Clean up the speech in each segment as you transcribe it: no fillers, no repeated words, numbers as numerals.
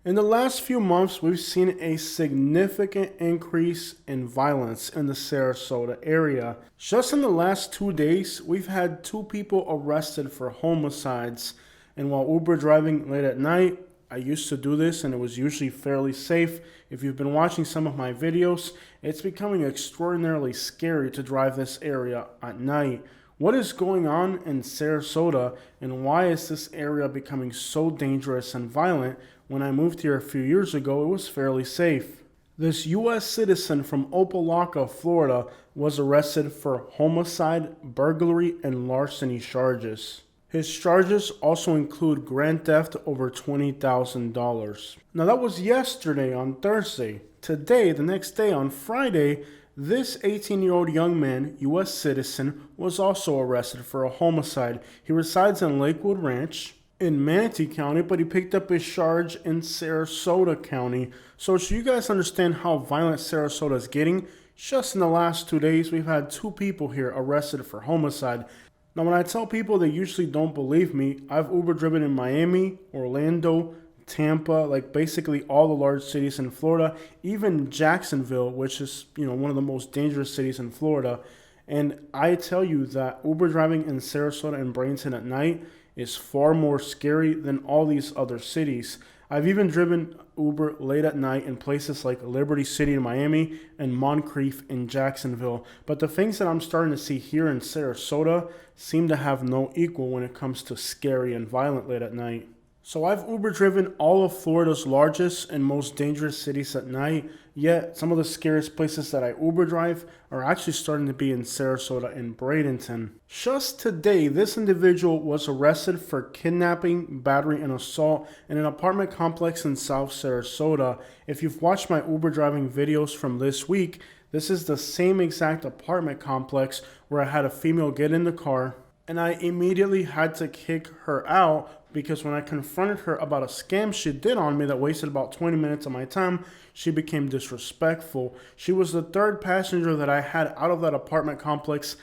In the last few months, we've seen a significant increase in violence in the Sarasota area. Just in the last 2 days, we've had 2 people arrested for homicides. And while Uber driving late at night, I used to do this and it was usually fairly safe. If you've been watching some of my videos, it's becoming extraordinarily scary to drive this area at night. What is going on in Sarasota, and why is this area becoming so dangerous and violent? When I moved here a few years ago, it was fairly safe. This U.S. citizen from Opelika, Florida, was arrested for homicide, burglary, and larceny charges. His charges also include grand theft over $20,000. Now that was yesterday on Thursday. Today, the next day on Friday, this 18-year-old young man, U.S. citizen, was also arrested for a homicide. He resides in Lakewood Ranch in Manatee County, but he picked up his charge in Sarasota County. So you guys understand how violent Sarasota is getting? Just in the last 2 days, we've had 2 people here arrested for homicide. Now, when I tell people, they usually don't believe me. I've Uber driven in Miami, Orlando, Tampa, like basically all the large cities in Florida, even Jacksonville, which is, one of the most dangerous cities in Florida. And I tell you that Uber driving in Sarasota and Bradenton at night is far more scary than all these other cities. I've even driven Uber late at night in places like Liberty City in Miami and Moncrief in Jacksonville. But the things that I'm starting to see here in Sarasota seem to have no equal when it comes to scary and violent late at night. So I've Uber driven all of Florida's largest and most dangerous cities at night, yet some of the scariest places that I Uber drive are actually starting to be in Sarasota and Bradenton. Just today, this individual was arrested for kidnapping, battery, and assault in an apartment complex in South Sarasota. If you've watched my Uber driving videos from this week, this is the same exact apartment complex where I had a female get in the car, and I immediately had to kick her out because when I confronted her about a scam she did on me that wasted about 20 minutes of my time, she became disrespectful. She was the 3rd passenger that I had out of that apartment complex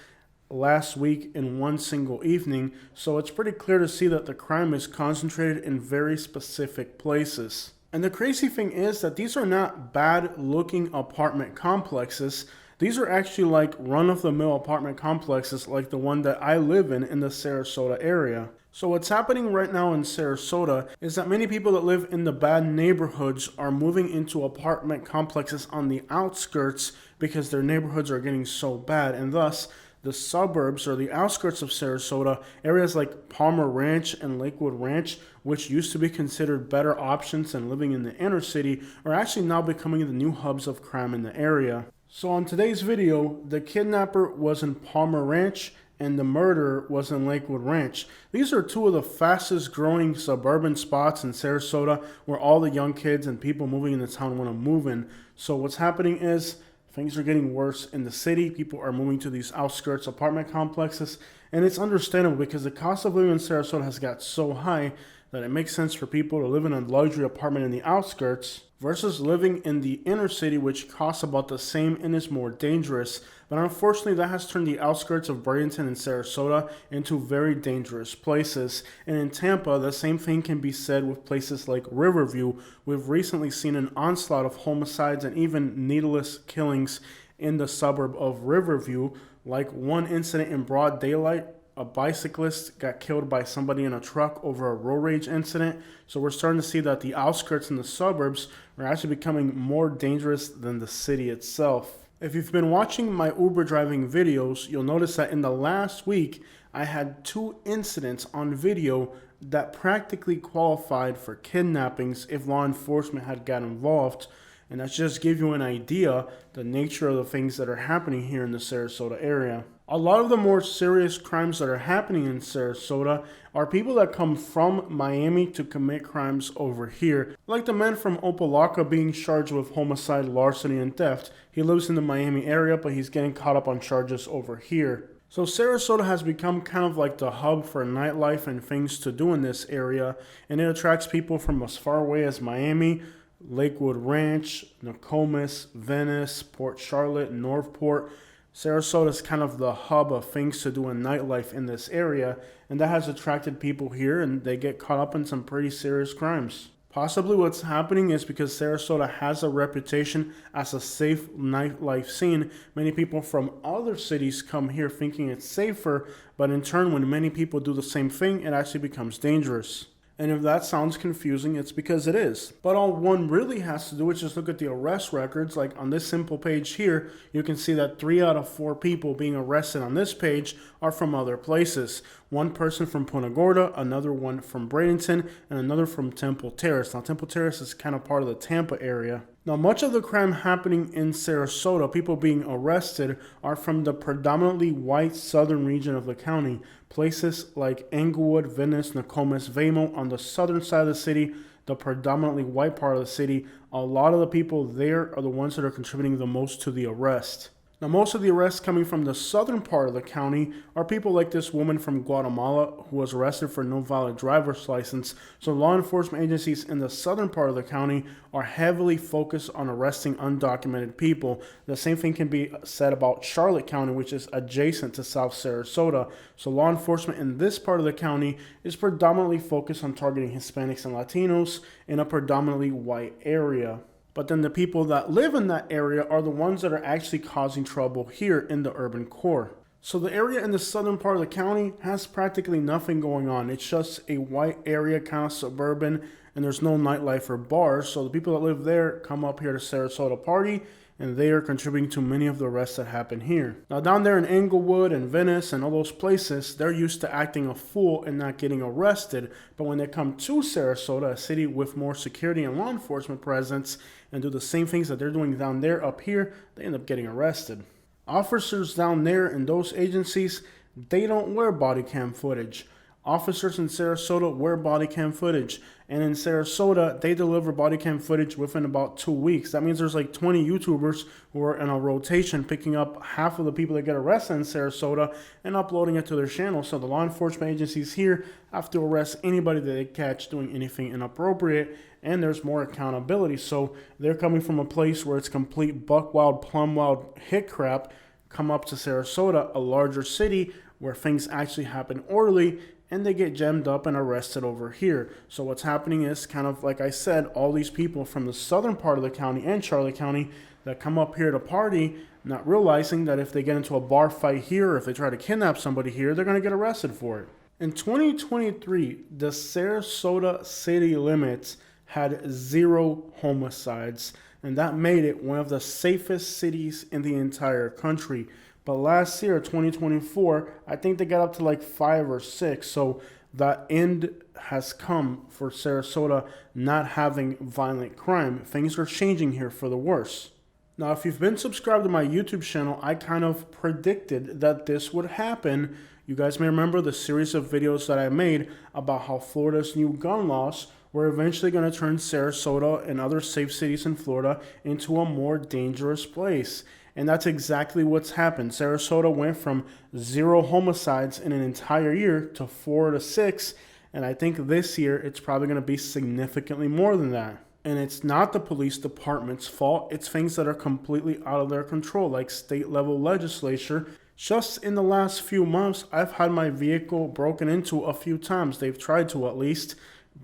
last week in one single evening, so it's pretty clear to see that the crime is concentrated in very specific places. And the crazy thing is that these are not bad-looking apartment complexes. These are actually like run-of-the-mill apartment complexes like the one that I live in the Sarasota area. So what's happening right now in Sarasota is that many people that live in the bad neighborhoods are moving into apartment complexes on the outskirts because their neighborhoods are getting so bad, and thus the suburbs or the outskirts of Sarasota, areas like Palmer Ranch and Lakewood Ranch, which used to be considered better options than living in the inner city, are actually now becoming the new hubs of crime in the area. So on today's video, the kidnapper was in Palmer Ranch and the murderer was in Lakewood Ranch. These are 2 of the fastest growing suburban spots in Sarasota where all the young kids and people moving into town want to move in. So what's happening is things are getting worse in the city. People are moving to these outskirts apartment complexes, and it's understandable because the cost of living in Sarasota has got so high that it makes sense for people to live in a luxury apartment in the outskirts versus living in the inner city, which costs about the same and is more dangerous. But unfortunately, that has turned the outskirts of Bradenton and Sarasota into very dangerous places. And in Tampa, the same thing can be said with places like Riverview. We've recently seen an onslaught of homicides and even needless killings in the suburb of Riverview, like one incident in broad daylight. A bicyclist got killed by somebody in a truck over a road rage incident. So we're starting to see that the outskirts and the suburbs are actually becoming more dangerous than the city itself. If you've been watching my Uber driving videos, you'll notice that in the last week, I had 2 incidents on video that practically qualified for kidnappings if law enforcement had got involved. And that just gives you an idea the nature of the things that are happening here in the Sarasota area. A lot of the more serious crimes that are happening in Sarasota are people that come from Miami to commit crimes over here. Like the man from Opelika being charged with homicide, larceny, and theft. He lives in the Miami area, but he's getting caught up on charges over here. So Sarasota has become kind of like the hub for nightlife and things to do in this area, and it attracts people from as far away as Miami, Lakewood Ranch, Nokomis, Venice, Port Charlotte, Northport. Sarasota is kind of the hub of things to do in nightlife in this area, and that has attracted people here, and they get caught up in some pretty serious crimes. Possibly what's happening is because Sarasota has a reputation as a safe nightlife scene. Many people from other cities come here thinking it's safer, but in turn, when many people do the same thing, it actually becomes dangerous. And if that sounds confusing, it's because it is. But all one really has to do is just look at the arrest records. Like on this simple page here, you can see that 3 out of 4 people being arrested on this page are from other places. One person from Punta Gorda, another one from Bradenton, and another from Temple Terrace. Now, Temple Terrace is kind of part of the Tampa area. Now, much of the crime happening in Sarasota, people being arrested, are from the predominantly white southern region of the county. Places like Englewood, Venice, Nokomis, Vemo on the southern side of the city, the predominantly white part of the city. A lot of the people there are the ones that are contributing the most to the arrest. Now, most of the arrests coming from the southern part of the county are people like this woman from Guatemala who was arrested for no valid driver's license. So law enforcement agencies in the southern part of the county are heavily focused on arresting undocumented people. The same thing can be said about Charlotte County, which is adjacent to South Sarasota. So law enforcement in this part of the county is predominantly focused on targeting Hispanics and Latinos in a predominantly white area. But then the people that live in that area are the ones that are actually causing trouble here in the urban core. So the area in the southern part of the county has practically nothing going on. It's just a white area, kind of suburban, and there's no nightlife or bars. So the people that live there come up here to Sarasota party, and they are contributing to many of the arrests that happen here. Now down there in Englewood and Venice and all those places, they're used to acting a fool and not getting arrested. But when they come to Sarasota, a city with more security and law enforcement presence, and do the same things that they're doing down there up here, they end up getting arrested. Officers down there in those agencies, they don't wear body cam footage. Officers in Sarasota wear body cam footage. And in Sarasota, they deliver body cam footage within about 2 weeks. That means there's like 20 YouTubers who are in a rotation picking up half of the people that get arrested in Sarasota and uploading it to their channel. So the law enforcement agencies here have to arrest anybody that they catch doing anything inappropriate, and there's more accountability. So they're coming from a place where it's complete buck wild, plum wild hit crap, come up to Sarasota, a larger city where things actually happen orderly, and they get gemmed up and arrested over here. So what's happening is, kind of like I said, all these people from the southern part of the county and Charlotte County that come up here to party, not realizing that if they get into a bar fight here, or if they try to kidnap somebody here, they're going to get arrested for it. In 2023, the Sarasota city limits had 0 homicides, and that made it one of the safest cities in the entire country. But last year, 2024, I think they got up to like 5 or 6. So the end has come for Sarasota not having violent crime. Things are changing here for the worse. Now, if you've been subscribed to my YouTube channel, I kind of predicted that this would happen. You guys may remember the series of videos that I made about how Florida's new gun laws were eventually going to turn Sarasota and other safe cities in Florida into a more dangerous place. And that's exactly what's happened. Sarasota went from 0 homicides in an entire year to 4 to 6. And I think this year it's probably going to be significantly more than that. And it's not the police department's fault. It's things that are completely out of their control, like state level legislature. Just in the last few months, I've had my vehicle broken into a few times. They've tried to, at least,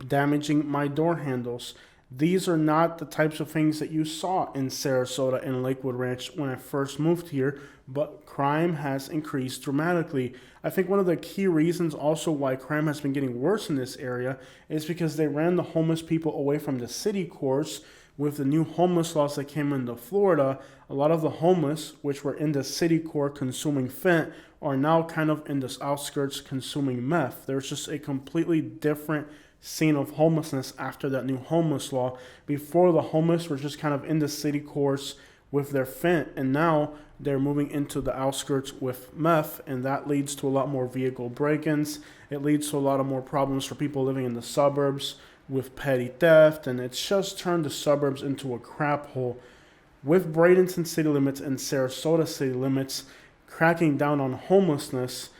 damaging my door handles. These are not the types of things that you saw in Sarasota and Lakewood Ranch when I first moved here, but crime has increased dramatically. I think one of the key reasons also why crime has been getting worse in this area is because they ran the homeless people away from the city cores. With the new homeless laws that came into Florida, a lot of the homeless, which were in the city core consuming fent, are now kind of in the outskirts consuming meth. There's just a completely different scene of homelessness after that new homeless law. Before, the homeless were just kind of in the city cores with their fent, and now they're moving into the outskirts with meth, and that leads to a lot more vehicle break-ins. It leads to a lot of more problems for people living in the suburbs with petty theft, and it's just turned the suburbs into a crap hole. With Bradenton city limits and Sarasota city limits cracking down on homelessness,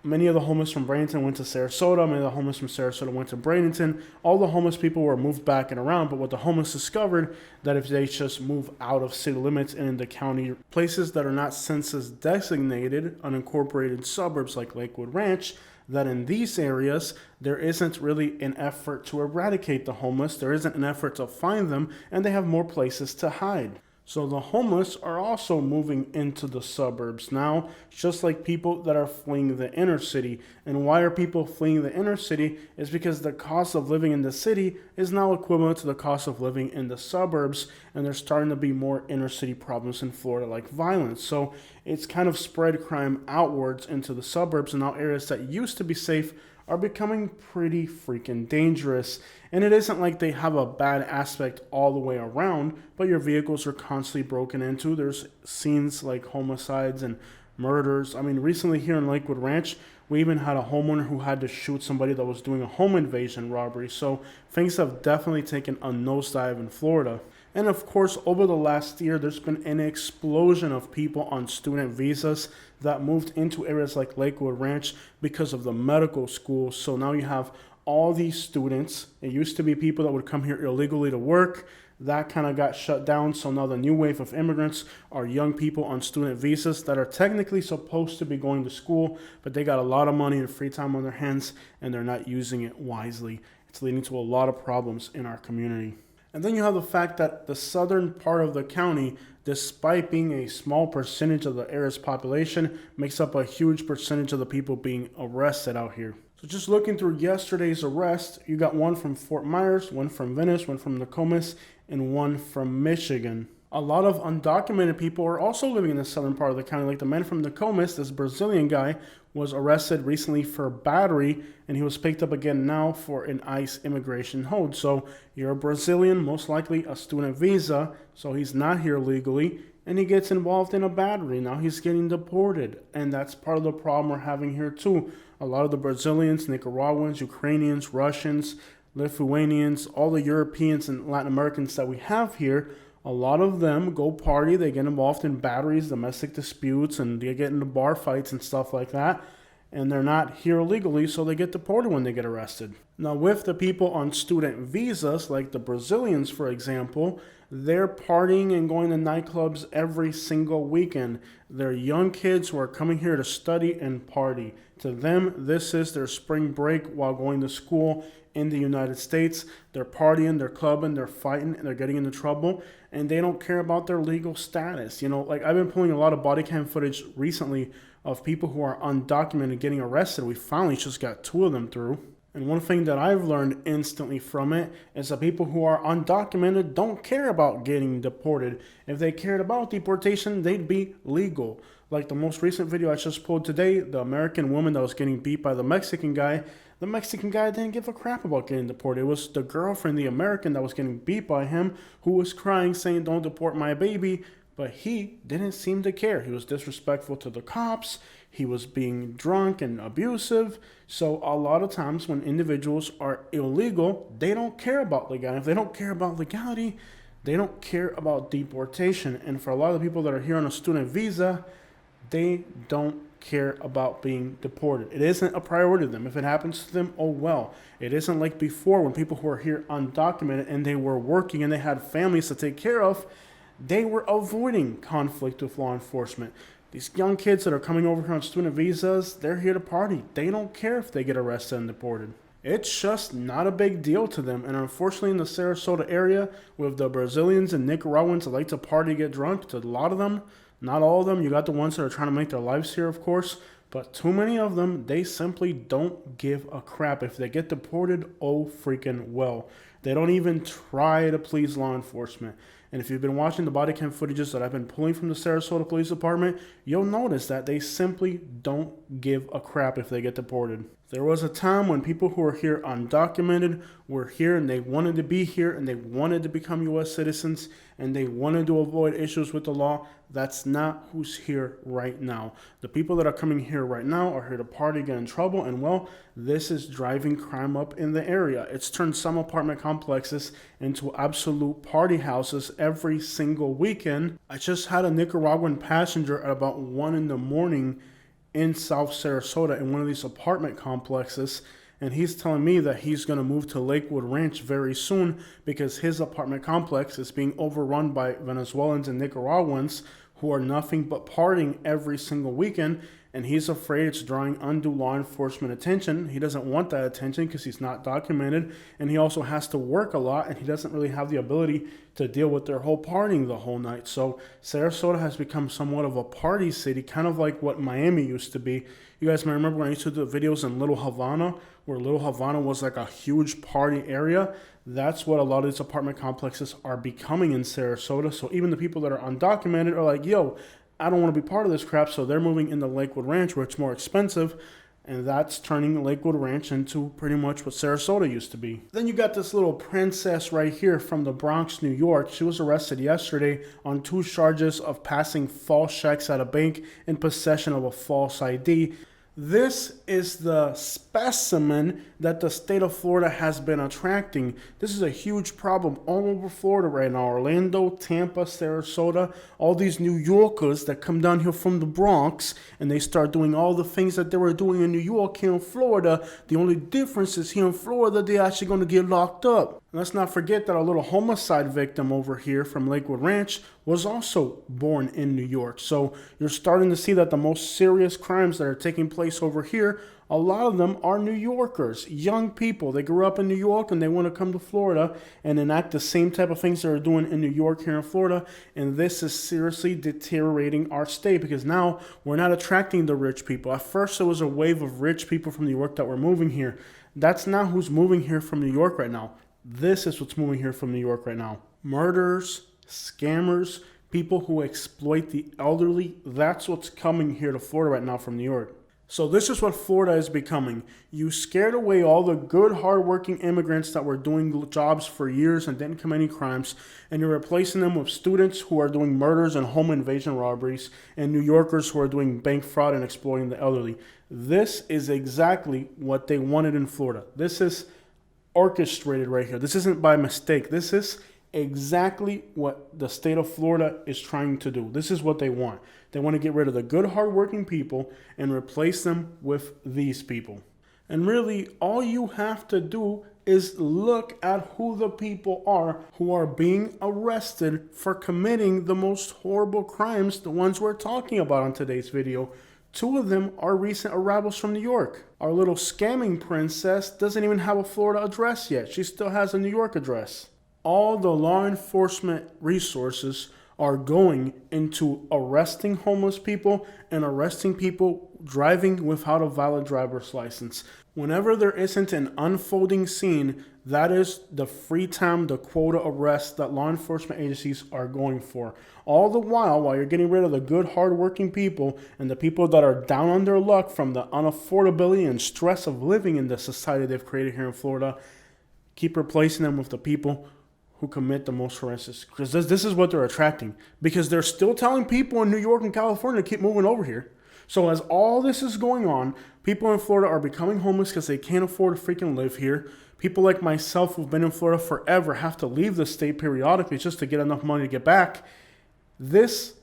many of the homeless from Bradenton went to Sarasota. Many of the homeless from Sarasota went to Bradenton. All the homeless people were moved back and around, but what the homeless discovered, that if they just move out of city limits and into county places that are not census designated, unincorporated suburbs like Lakewood Ranch, that in these areas, there isn't really an effort to eradicate the homeless, there isn't an effort to find them, and they have more places to hide. So the homeless are also moving into the suburbs now, just like people that are fleeing the inner city. And why are people fleeing the inner city? Is because the cost of living in the city is now equivalent to the cost of living in the suburbs, and there's starting to be more inner city problems in Florida, like violence. So it's kind of spread crime outwards into the suburbs, and now areas that used to be safe are becoming pretty freaking dangerous. And it isn't like they have a bad aspect all the way around, but your vehicles are constantly broken into. There's scenes like homicides and murders. I mean, recently here in Lakewood Ranch, we even had a homeowner who had to shoot somebody that was doing a home invasion robbery. So things have definitely taken a nosedive in Florida. And of course, over the last year, there's been an explosion of people on student visas that moved into areas like Lakewood Ranch because of the medical school. So now you have all these students. It used to be people that would come here illegally to work. That kind of got shut down. So now the new wave of immigrants are young people on student visas that are technically supposed to be going to school, but they got a lot of money and free time on their hands, and they're not using it wisely. It's leading to a lot of problems in our community. And then you have the fact that the southern part of the county, despite being a small percentage of the area's population, makes up a huge percentage of the people being arrested out here. So just looking through yesterday's arrest, you got one from Fort Myers, one from Venice, one from Nokomis, and one from Michigan. A lot of undocumented people are also living in the southern part of the county. Like the man from Nokomis, this Brazilian guy, was arrested recently for battery, and he was picked up again now for an ICE immigration hold. So you're a Brazilian, most likely a student visa, so he's not here legally, and he gets involved in a battery. Now he's getting deported, and that's part of the problem we're having here too. A lot of the Brazilians, Nicaraguans, Ukrainians, Russians, Lithuanians, all the Europeans and Latin Americans that we have here, a lot of them go party, they get involved in batteries, domestic disputes, and they get into bar fights and stuff like that. And they're not here legally, so they get deported when they get arrested. Now, with the people on student visas, like the Brazilians, for example, they're partying and going to nightclubs every single weekend. They're young kids who are coming here to study and party. To them, this is their spring break while going to school in the United States. They're partying, they're clubbing, they're fighting, and they're getting into trouble, and they don't care about their legal status. You know, like I've been pulling a lot of body cam footage recently of people who are undocumented getting arrested. We finally just got 2 of them through. And one thing that I've learned instantly from it is that people who are undocumented don't care about getting deported. If they cared about deportation, they'd be legal. Like the most recent video I just pulled today, the American woman that was getting beat by the Mexican guy didn't give a crap about getting deported. It was the girlfriend, the American, that was getting beat by him, who was crying saying, "Don't deport my baby." But he didn't seem to care. He was disrespectful to the cops. He was being drunk and abusive. So a lot of times when individuals are illegal, they don't care about legality. If they don't care about legality, they don't care about deportation. And for a lot of the people that are here on a student visa, they don't care about being deported. It isn't a priority to them. If it happens to them, oh well. It isn't like before when people who are here undocumented and they were working and they had families to take care of, they were avoiding conflict with law enforcement. These young kids that are coming over here on student visas, they're here to party. They don't care if they get arrested and deported. It's just not a big deal to them. And unfortunately in the Sarasota area, with the Brazilians and Nicaraguans that like to party, get drunk, to a lot of them, not all of them. You got the ones that are trying to make their lives here, of course. But too many of them, they simply don't give a crap. If they get deported, oh freaking well. They don't even try to please law enforcement. And if you've been watching the body cam footages that I've been pulling from the Sarasota Police Department, you'll notice that they simply don't give a crap if they get deported. There was a time when people who were here undocumented were here and they wanted to be here and they wanted to become U.S. citizens and they wanted to avoid issues with the law. That's not who's here right now. The people that are coming here right now are here to party, get in trouble, and well, this is driving crime up in the area. It's turned some apartment complexes into absolute party houses every single weekend. I just had a Nicaraguan passenger at about 1 a.m. in South Sarasota in one of these apartment complexes, and he's telling me that he's going to move to Lakewood Ranch very soon because his apartment complex is being overrun by Venezuelans and Nicaraguans who are nothing but partying every single weekend, and he's afraid it's drawing undue law enforcement attention. He doesn't want that attention because he's not documented, and he also has to work a lot, and he doesn't really have the ability to deal with their whole partying the whole night. So Sarasota has become somewhat of a party city, kind of like what Miami used to be. You guys might remember when I used to do videos in Little Havana, where Little Havana was like a huge party area. That's what a lot of these apartment complexes are becoming in Sarasota. So even the people that are undocumented are like, yo, I don't want to be part of this crap. So they're moving into Lakewood Ranch, where it's more expensive. And that's turning Lakewood Ranch into pretty much what Sarasota used to be. Then you got this little princess right here from the Bronx, New York. She was arrested yesterday on 2 charges of passing false checks at a bank in possession of a false ID. This is the specimen that the state of Florida has been attracting. This is a huge problem all over Florida right now. Orlando, Tampa, Sarasota, all these New Yorkers that come down here from the Bronx and they start doing all the things that they were doing in New York here in Florida. The only difference is here in Florida, they're actually going to get locked up. Let's not forget that our little homicide victim over here from Lakewood Ranch was also born in New York. So you're starting to see that the most serious crimes that are taking place over here, a lot of them are New Yorkers, young people. They grew up in New York and they want to come to Florida and enact the same type of things they're doing in New York here in Florida. And this is seriously deteriorating our state because now we're not attracting the rich people. At first, there was a wave of rich people from New York that were moving here. That's not who's moving here from New York right now. This is what's moving here from New York right now. Murderers, scammers, people who exploit the elderly. That's what's coming here to Florida right now from New York. So this is what Florida is becoming. You scared away all the good, hardworking immigrants that were doing jobs for years and didn't commit any crimes, and you're replacing them with students who are doing murders and home invasion robberies, and New Yorkers who are doing bank fraud and exploiting the elderly. This is exactly what they wanted in Florida. This is orchestrated right here. This isn't by mistake. This is exactly what the state of Florida is trying to do. This is what they want. They want to get rid of the good, hardworking people and replace them with these people. And really, all you have to do is look at who the people are who are being arrested for committing the most horrible crimes, the ones we're talking about on today's video. 2 of them are recent arrivals from New York. Our little scamming princess doesn't even have a Florida address yet. She still has a New York address. All the law enforcement resources are going into arresting homeless people and arresting people driving without a valid driver's license. Whenever there isn't an unfolding scene, that is the free time, the quota arrest that law enforcement agencies are going for. All the while you're getting rid of the good, hardworking people and the people that are down on their luck from the unaffordability and stress of living in the society they've created here in Florida, keep replacing them with the people who commit the most horrendous. Because this is what they're attracting. Because they're still telling people in New York and California to keep moving over here. So as all this is going on, people in Florida are becoming homeless because they can't afford to freaking live here. People like myself who've been in Florida forever have to leave the state periodically just to get enough money to get back. This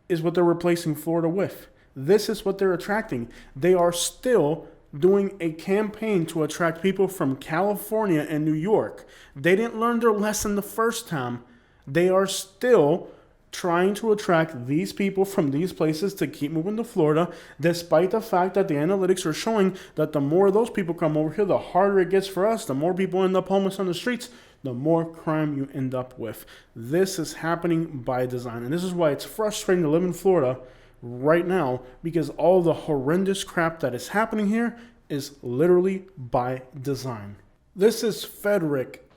is what they're replacing Florida with. This is what they're attracting. They are still doing a campaign to attract people from California and New York. They didn't learn their lesson the first time. They are still trying to attract these people from these places to keep moving to Florida, despite the fact that the analytics are showing that the more those people come over here, the harder it gets for us. The more people end up homeless on the streets, the more crime you end up with. This is happening by design. And this is why it's frustrating to live in Florida right now, because all the horrendous crap that is happening here is literally by design. This is Frederick.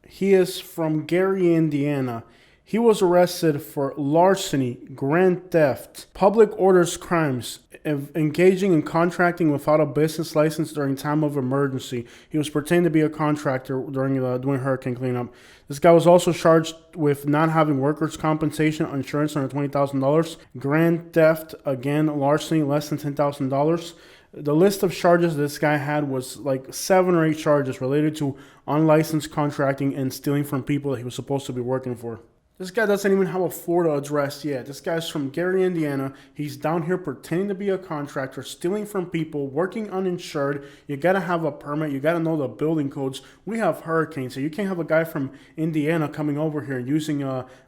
He is from Gary, Indiana. He was arrested for larceny, grand theft, public orders crimes, engaging in contracting without a business license during time of emergency. He was pretending to be a contractor during hurricane cleanup. This guy was also charged with not having workers' compensation insurance under $20,000. Grand theft, again, larceny, less than $10,000. The list of charges this guy had was like 7 or 8 charges related to unlicensed contracting and stealing from people that he was supposed to be working for. This guy doesn't even have a Florida address yet. This guy's from Gary, Indiana. He's down here pretending to be a contractor, stealing from people, working uninsured. You gotta have a permit. You gotta know the building codes. We have hurricanes, so you can't have a guy from Indiana coming over here and using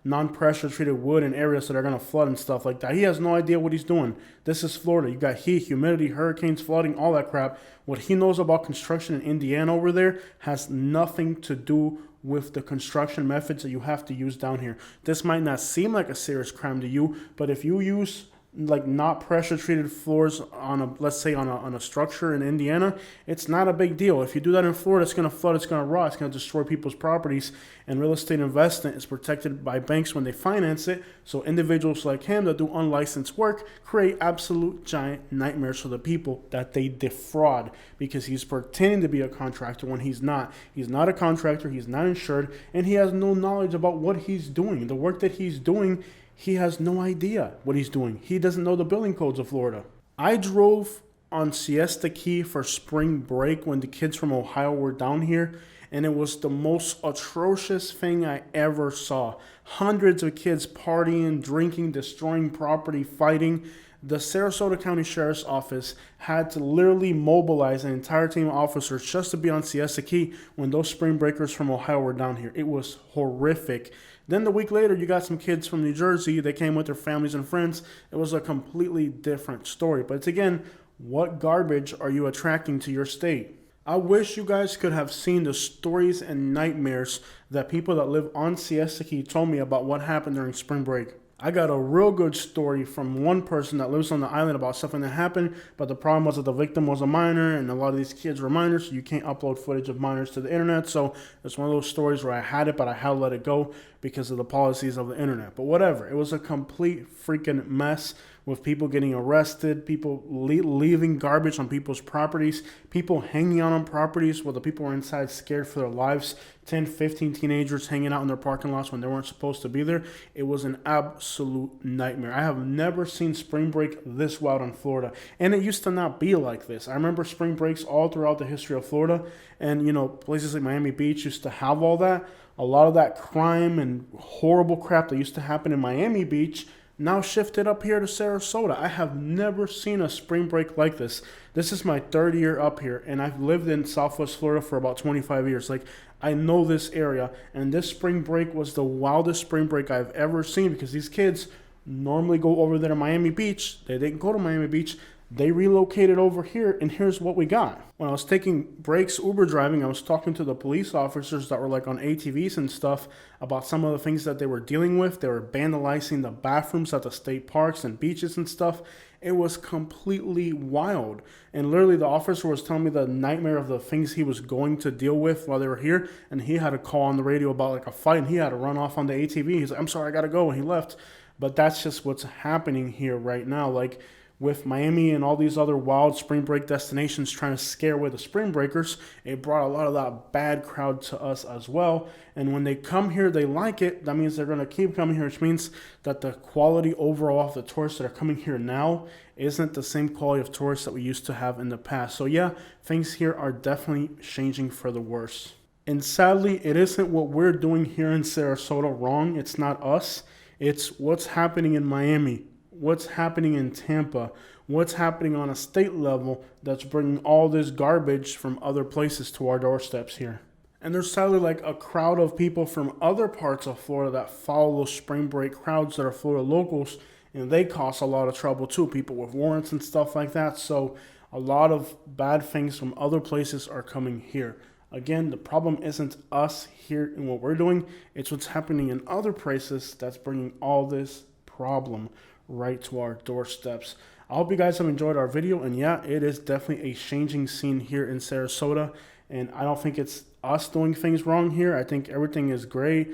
non-pressure treated wood in areas that are gonna flood and stuff like that. He has no idea what he's doing. This is Florida. You got heat, humidity, hurricanes, flooding, all that crap. What he knows about construction in Indiana over there has nothing to do with the construction methods that you have to use down here. This might not seem like a serious crime to you, but if you use like not pressure treated floors on a, let's say on a structure in Indiana, it's not a big deal. If you do that in Florida, it's going to flood, it's going to rot, it's going to destroy people's properties, and real estate investment is protected by banks when they finance it. So individuals like him that do unlicensed work create absolute giant nightmares for the people that they defraud, because he's pretending to be a contractor when he's not. He's not a contractor, he's not insured, and he has no knowledge about what he's doing. The work that he's doing, he has no idea what he's doing. He doesn't know the building codes of Florida. I drove on Siesta Key for spring break when the kids from Ohio were down here, and it was the most atrocious thing I ever saw. Hundreds of kids partying, drinking, destroying property, fighting. The Sarasota County Sheriff's Office had to literally mobilize an entire team of officers just to be on Siesta Key when those spring breakers from Ohio were down here. It was horrific. Then the week later, you got some kids from New Jersey. They came with their families and friends. It was a completely different story. But it's again, what garbage are you attracting to your state? I wish you guys could have seen the stories and nightmares that people that live on Siesta Key told me about what happened during spring break. I got a real good story from one person that lives on the island about something that happened, but the problem was that the victim was a minor, and a lot of these kids were minors, so you can't upload footage of minors to the internet. So it's one of those stories where I had it, but I had to let it go because of the policies of the internet. But whatever, it was a complete freaking mess with people getting arrested, people leaving garbage on people's properties, people hanging out on properties while the people were inside scared for their lives, 10, 15 teenagers hanging out in their parking lots when they weren't supposed to be there. It was an absolute nightmare. I have never seen spring break this wild in Florida, and it used to not be like this. I remember spring breaks all throughout the history of Florida, and places like Miami Beach used to have all that. A lot of that crime and horrible crap that used to happen in Miami Beach now shifted up here to Sarasota. I have never seen a spring break like this. This is my third year up here, and I've lived in Southwest Florida for about 25 years. Like, I know this area, and this spring break was the wildest spring break I've ever seen, because these kids normally go over there to Miami Beach. They didn't go to Miami Beach. They relocated over here, and here's what we got. When I was taking breaks Uber driving, I was talking to the police officers that were like on ATVs and stuff about some of the things that they were dealing with. They were vandalizing the bathrooms at the state parks and beaches and stuff. It was completely wild. And literally the officer was telling me the nightmare of the things he was going to deal with while they were here. And he had a call on the radio about like a fight, and he had to run off on the ATV. He's like, I'm sorry, I got to go. And he left. But that's just what's happening here right now. Like, with Miami and all these other wild spring break destinations trying to scare away the spring breakers, it brought a lot of that bad crowd to us as well. And when they come here, they like it. That means they're going to keep coming here, which means that the quality overall of the tourists that are coming here now isn't the same quality of tourists that we used to have in the past. So yeah, things here are definitely changing for the worse. And sadly, it isn't what we're doing here in Sarasota wrong. It's not us. It's what's happening in Miami, what's happening in Tampa, what's happening on a state level that's bringing all this garbage from other places to our doorsteps here. And there's sadly like a crowd of people from other parts of Florida that follow those spring break crowds that are Florida locals, and they cause a lot of trouble too, people with warrants and stuff like that. So a lot of bad things from other places are coming here. Again, the problem isn't us here in what we're doing, it's what's happening in other places that's bringing all this problem right to our doorsteps. I hope you guys have enjoyed our video, and yeah, it is definitely a changing scene here in Sarasota, and I don't think it's us doing things wrong here. I think everything is great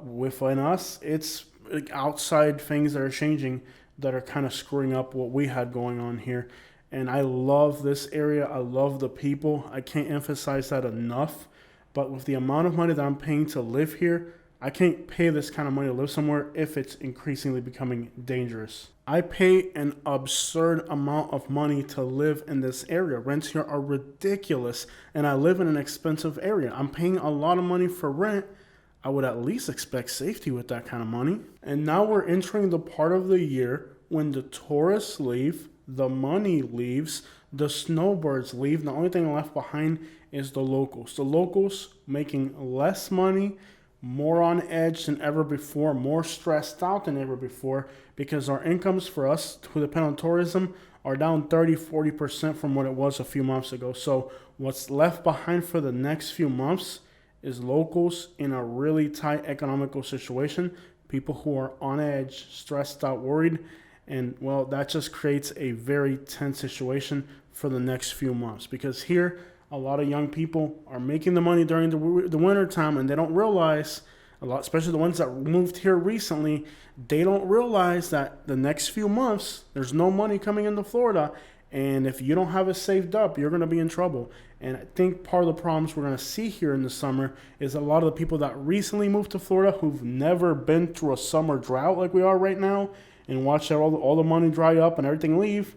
within us. It's like outside things that are changing that are kind of screwing up what we had going on here. And I love this area. I love the people. I can't emphasize that enough. But with the amount of money that I'm paying to live here, I can't pay this kind of money to live somewhere if it's increasingly becoming dangerous. I pay an absurd amount of money to live in this area. Rents here are ridiculous, and I live in an expensive area. I'm paying a lot of money for rent. I would at least expect safety with that kind of money. And now we're entering the part of the year when the tourists leave, the money leaves, the snowbirds leave. The only thing left behind is the locals. The locals making less money, more on edge than ever before, more stressed out than ever before, because our incomes for us who depend on tourism are down 30-40% from what it was a few months ago. So what's left behind for the next few months is locals in a really tight economical situation, people who are on edge, stressed out, worried, and well, that just creates a very tense situation for the next few months, because here a lot of young people are making the money during the winter time, and they don't realize, a lot, especially the ones that moved here recently, they don't realize that the next few months there's no money coming into Florida, and if you don't have it saved up, you're going to be in trouble. And I think part of the problems we're going to see here in the summer is a lot of the people that recently moved to Florida who've never been through a summer drought like we are right now and watched all the money dry up and everything leave.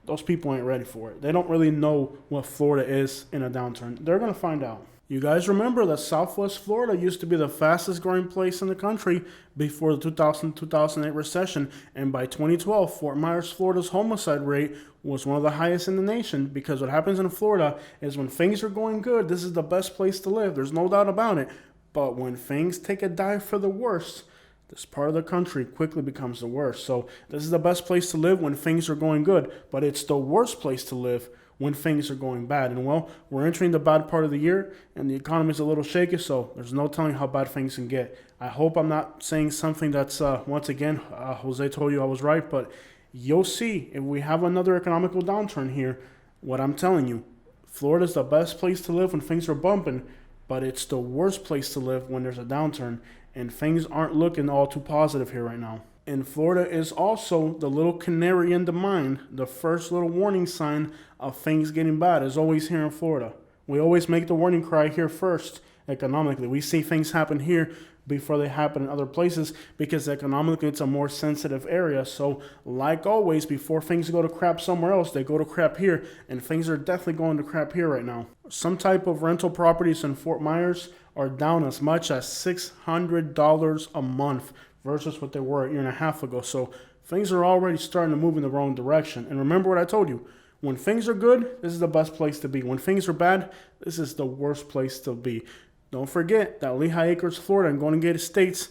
Those people ain't ready for it. They don't really know what Florida is in a downturn. They're going to find out. You guys remember that Southwest Florida used to be the fastest growing place in the country before the 2000-2008 recession. And by 2012, Fort Myers, Florida's homicide rate was one of the highest in the nation, because what happens in Florida is when things are going good, this is the best place to live. There's no doubt about it. But when things take a dive for the worst, this part of the country quickly becomes the worst. So this is the best place to live when things are going good, but it's the worst place to live when things are going bad. And well, we're entering the bad part of the year, and the economy is a little shaky, so there's no telling how bad things can get. I hope I'm not saying something that's, once again, Jose told you I was right, but you'll see if we have another economical downturn here, what I'm telling you, Florida's the best place to live when things are bumping, but it's the worst place to live when there's a downturn, and things aren't looking all too positive here right now. And Florida is also the little canary in the mine, the first little warning sign of things getting bad is always here in Florida. We always make the warning cry here first economically. We see things happen here before they happen in other places, because economically it's a more sensitive area. So like always, before things go to crap somewhere else, they go to crap here, and things are definitely going to crap here right now. Some type of rental properties in Fort Myers are down as much as $600 a month versus what they were a year and a half ago. So things are already starting to move in the wrong direction. And remember what I told you, when things are good, this is the best place to be. When things are bad, this is the worst place to be. Don't forget that Lehigh Acres, Florida, and Golden Gate Estates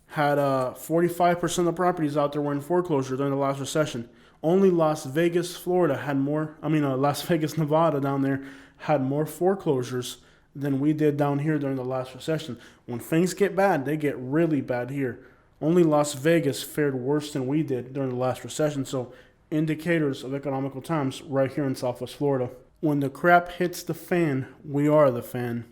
had 45% of the properties out there were in foreclosure during the last recession. Only Las Vegas, Florida had more, Las Vegas, Nevada down there had more foreclosures than we did down here during the last recession. When things get bad, they get really bad here. Only Las Vegas fared worse than we did during the last recession. So indicators of economical times right here in Southwest Florida. When the crap hits the fan, we are the fan.